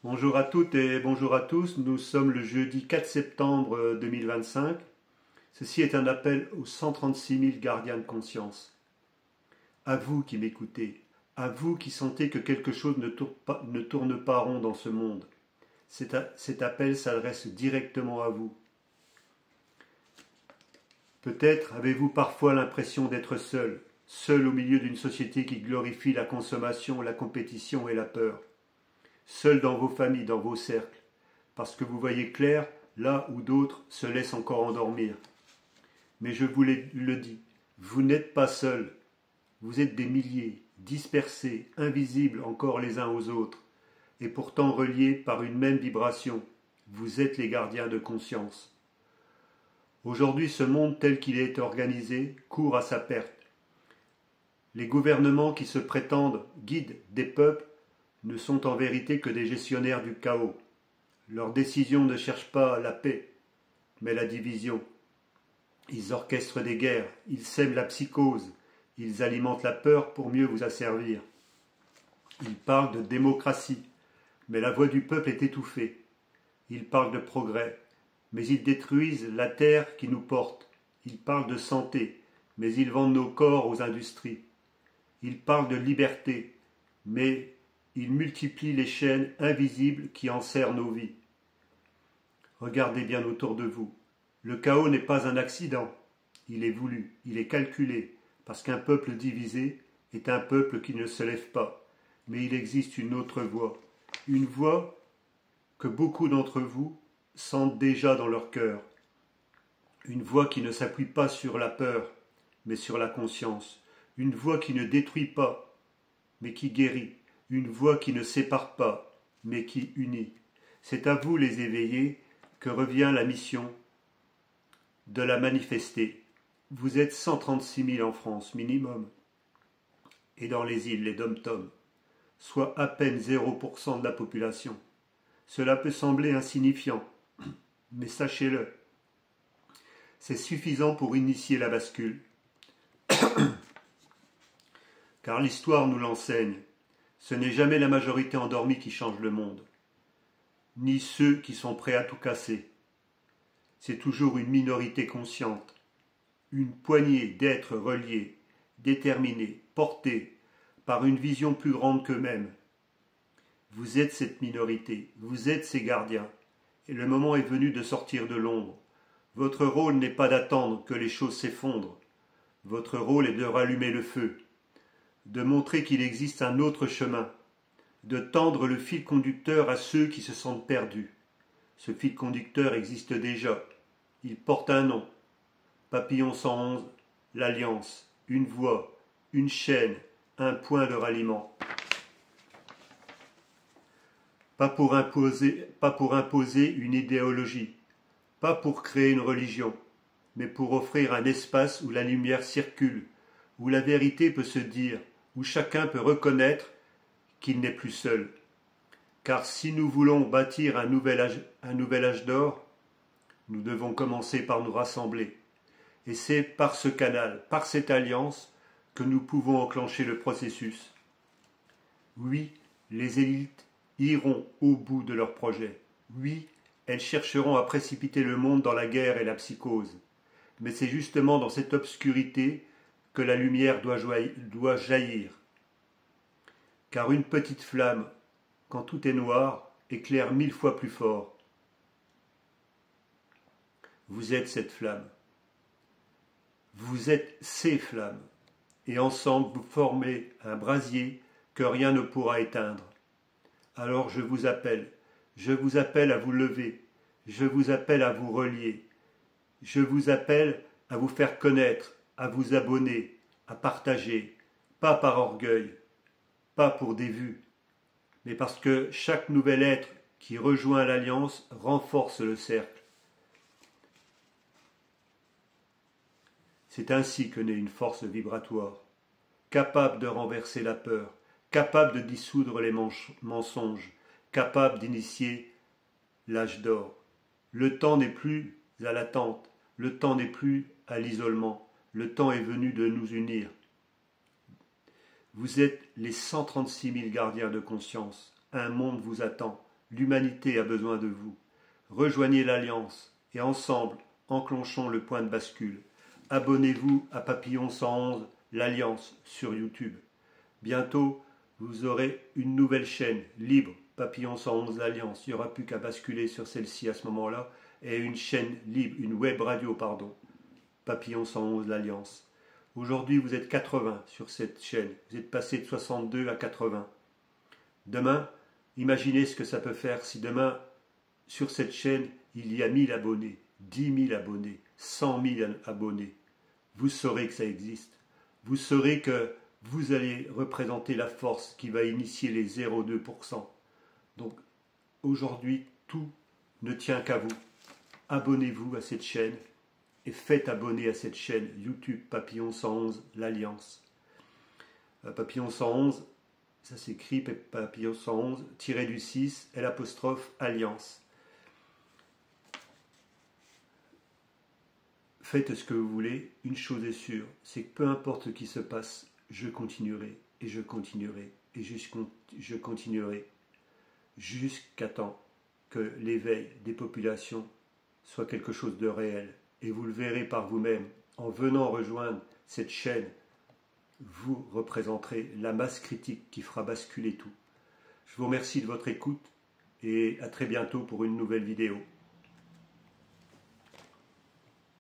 Bonjour à toutes et bonjour à tous. Nous sommes le jeudi 4 septembre 2025. Ceci est un appel aux 136 000 gardiens de conscience. À vous qui m'écoutez, à vous qui sentez que quelque chose ne tourne pas rond dans ce monde. Cet appel s'adresse directement à vous. Peut-être avez-vous parfois l'impression d'être seul, seul au milieu d'une société qui glorifie la consommation, la compétition et la peur. Seul dans vos familles, dans vos cercles, parce que vous voyez clair là où d'autres se laissent encore endormir. Mais je vous le dis, vous n'êtes pas seul. Vous êtes des milliers, dispersés, invisibles encore les uns aux autres, et pourtant reliés par une même vibration. Vous êtes les gardiens de conscience. Aujourd'hui, ce monde tel qu'il est organisé court à sa perte. Les gouvernements qui se prétendent guides des peuples ne sont en vérité que des gestionnaires du chaos. Leurs décisions ne cherchent pas la paix, mais la division. Ils orchestrent des guerres, ils sèment la psychose, ils alimentent la peur pour mieux vous asservir. Ils parlent de démocratie, mais la voix du peuple est étouffée. Ils parlent de progrès, mais ils détruisent la terre qui nous porte. Ils parlent de santé, mais ils vendent nos corps aux industries. Ils parlent de liberté, mais ils multiplient les chaînes invisibles qui enserrent nos vies. Regardez bien autour de vous. Le chaos n'est pas un accident. Il est voulu, il est calculé, parce qu'un peuple divisé est un peuple qui ne se lève pas. Mais il existe une autre voie. Une voie que beaucoup d'entre vous sentent déjà dans leur cœur. Une voie qui ne s'appuie pas sur la peur, mais sur la conscience. Une voie qui ne détruit pas, mais qui guérit. Une voix qui ne sépare pas, mais qui unit. C'est à vous, les éveillés, que revient la mission de la manifester. Vous êtes 136 000 en France, minimum, et dans les îles, les dom-toms, soit à peine 0% de la population. Cela peut sembler insignifiant, mais sachez-le, c'est suffisant pour initier la bascule. Car l'histoire nous l'enseigne. Ce n'est jamais la majorité endormie qui change le monde, ni ceux qui sont prêts à tout casser. C'est toujours une minorité consciente, une poignée d'êtres reliés, déterminés, portés par une vision plus grande qu'eux-mêmes. Vous êtes cette minorité, vous êtes ces gardiens, et le moment est venu de sortir de l'ombre. Votre rôle n'est pas d'attendre que les choses s'effondrent, votre rôle est de rallumer le feu, de montrer qu'il existe un autre chemin, de tendre le fil conducteur à ceux qui se sentent perdus. Ce fil conducteur existe déjà. Il porte un nom. Papillon 111, l'Alliance, une voie, une chaîne, un point de ralliement. Pas pour imposer une idéologie, pas pour créer une religion, mais pour offrir un espace où la lumière circule, où la vérité peut se dire, où chacun peut reconnaître qu'il n'est plus seul. Car si nous voulons bâtir un nouvel âge d'or, nous devons commencer par nous rassembler. Et c'est par ce canal, par cette alliance, que nous pouvons enclencher le processus. Oui, les élites iront au bout de leur projet. Oui, elles chercheront à précipiter le monde dans la guerre et la psychose. Mais c'est justement dans cette obscurité que la lumière doit jaillir. Car une petite flamme, quand tout est noir, éclaire 1000 fois plus fort. Vous êtes cette flamme. Vous êtes ces flammes. Et ensemble, vous formez un brasier que rien ne pourra éteindre. Alors je vous appelle à vous lever, je vous appelle à vous relier, je vous appelle à vous faire connaître, à vous abonner, à partager, pas par orgueil, pas pour des vues, mais parce que chaque nouvel être qui rejoint l'Alliance renforce le cercle. C'est ainsi que naît une force vibratoire, capable de renverser la peur, capable de dissoudre les mensonges, capable d'initier l'âge d'or. Le temps n'est plus à l'attente, le temps n'est plus à l'isolement, le temps est venu de nous unir. Vous êtes les 136 000 gardiens de conscience. Un monde vous attend. L'humanité a besoin de vous. Rejoignez l'Alliance et ensemble, enclenchons le point de bascule. Abonnez-vous à Papillon 111, l'Alliance, sur YouTube. Bientôt, vous aurez une nouvelle chaîne libre, Papillon 111, l'Alliance. Il n'y aura plus qu'à basculer sur celle-ci à ce moment-là. Et une chaîne libre, une web radio, pardon, Papillon 111, l'Alliance. Aujourd'hui, vous êtes 80 sur cette chaîne. Vous êtes passé de 62 à 80. Demain, imaginez ce que ça peut faire si demain, sur cette chaîne, il y a 1000 abonnés, 10 000 abonnés, 100 000 abonnés. Vous saurez que ça existe. Vous saurez que vous allez représenter la force qui va initier les 0,2%. Donc, aujourd'hui, tout ne tient qu'à vous. Abonnez-vous à cette chaîne et faites abonner à cette chaîne YouTube Papillon 111, l'Alliance. Papillon 111, ça s'écrit Papillon 111, tiré du 6, l'apostrophe Alliance. Faites ce que vous voulez, une chose est sûre, c'est que peu importe ce qui se passe, je continuerai, et je continuerai, et je continuerai, jusqu'à temps que l'éveil des populations soit quelque chose de réel. Et vous le verrez par vous-même, en venant rejoindre cette chaîne, vous représenterez la masse critique qui fera basculer tout. Je vous remercie de votre écoute, et à très bientôt pour une nouvelle vidéo.